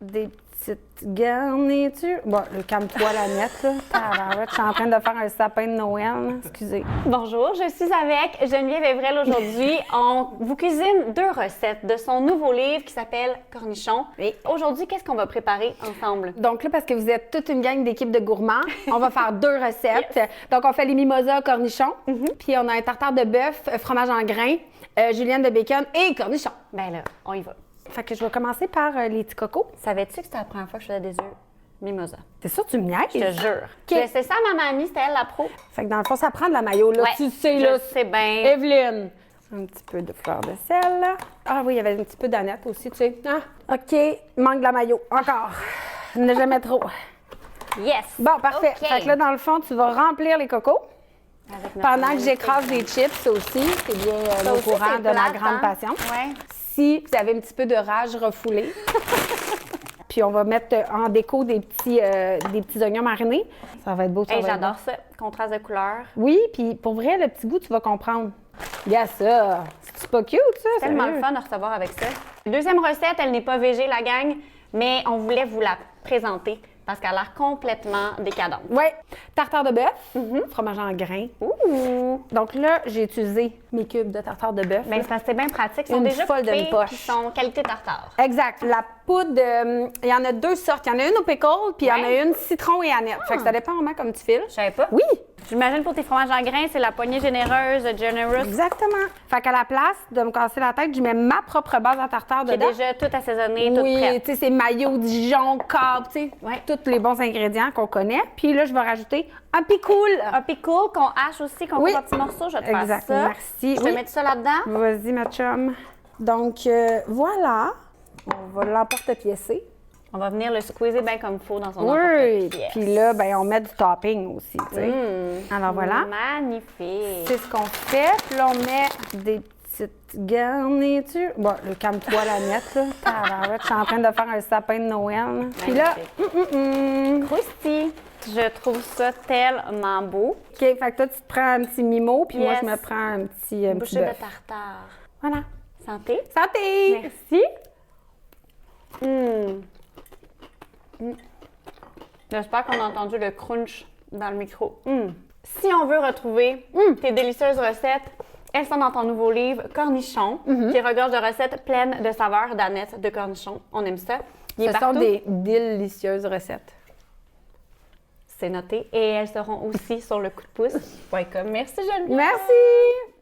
des petites garnitures. Bon, calme-toi, la nette, là. Tabarouette, je suis en train de faire un sapin de Noël, là. Excusez. Bonjour, je suis avec Geneviève Evrel aujourd'hui. On vous cuisine 2 recettes de son nouveau livre qui s'appelle Cornichons. Et aujourd'hui, qu'est-ce qu'on va préparer ensemble? Donc là, parce que vous êtes toute une gang d'équipe de gourmands, on va faire 2 recettes. Yes. Donc, on fait les mimosas cornichons, puis on a un tartare de bœuf, fromage en grains, julienne de bacon et cornichons. Ben là, on y va. Fait que je vais commencer par les petits cocos. Savais-tu que c'était la première fois que je faisais des œufs mimosa? C'est sûr, tu me niaises? Je te jure. Okay. C'est ça, ma mamie, c'était elle la pro. Fait que dans le fond, ça prend de la mayo, là. Ouais, tu sais, là. Je sais bien. Evelyne. Un petit peu de fleur de sel. Ah oui, il y avait un petit peu d'aneth aussi, tu sais. Ah, OK, il manque de la mayo. Encore. Ne jamais trop. Yes! Bon, parfait. Okay. Fait que là, dans le fond, tu vas remplir les cocos. Pendant que j'écrase des chips aussi, c'est bien au courant de ma grande passion. Ouais. Si vous avez un petit peu de rage refoulée, puis on va mettre en déco des petits oignons marinés. Ça va être beau, ça. Hey, j'adore ça, contraste de couleur. Oui, puis pour vrai, le petit goût, tu vas comprendre. Regarde ça! C'est pas cute, ça? C'est tellement le fun de recevoir avec ça. Deuxième recette, elle n'est pas végé, la gang, mais on voulait vous la présenter parce qu'elle a l'air complètement décadente. Oui. Tartare de bœuf, fromage en grains. Ouh! Donc là, j'ai utilisé mes cubes de tartare de bœuf. Bien, c'est bien pratique. Ils sont Une déjà folle coupés, d'une poche. ils sont qualité tartare. Exact. La poudre, il y en a 2 sortes. Il y en a une au pickle, puis il y en a une citron et aneth. Fait que ça dépend vraiment comme tu files. Je savais pas. Oui. J'imagine pour tes fromages en grains, c'est la poignée généreuse, generous. Exactement. Fait qu'à la place de me casser la tête, je mets ma propre base à tartare dedans. Qui est déjà tout assaisonné, tout oui, prêt. tu sais, c'est mayo, Dijon, câble, tu sais, tous les bons ingrédients qu'on connaît. Puis là, je vais rajouter un picoule. Un pickle qu'on hache aussi, qu'on coupe en petits morceaux. Je vais te faire ça. Merci. Je vais mettre ça là-dedans. Vas-y, ma chum. Donc, voilà. On va l'emporte-piécer. On va venir le squeezer bien comme il faut dans son Oui. emporte-pièce. Puis là, ben, on met du topping aussi, tu sais. Alors, voilà. Magnifique. C'est ce qu'on fait. Puis là, on met des petites garnitures. Bon, calme-toi, la nette, là. Tabarouette, je suis en train de faire un sapin de Noël. Puis là, croustillant. Je trouve ça tellement beau. OK, fait que toi, tu te prends un petit mimo, puis moi, je me prends un petit bouchée bœuf. de tartare. Voilà. Santé. Santé! Merci. J'espère qu'on a entendu le crunch dans le micro. Si on veut retrouver tes délicieuses recettes, elles sont dans ton nouveau livre Cornichons, qui regorge de recettes pleines de saveurs d'aneth de cornichons. On aime ça. Ce sont des délicieuses recettes. C'est noté. Et elles seront aussi sur le coup de pouce.com. Merci Geneviève. Merci!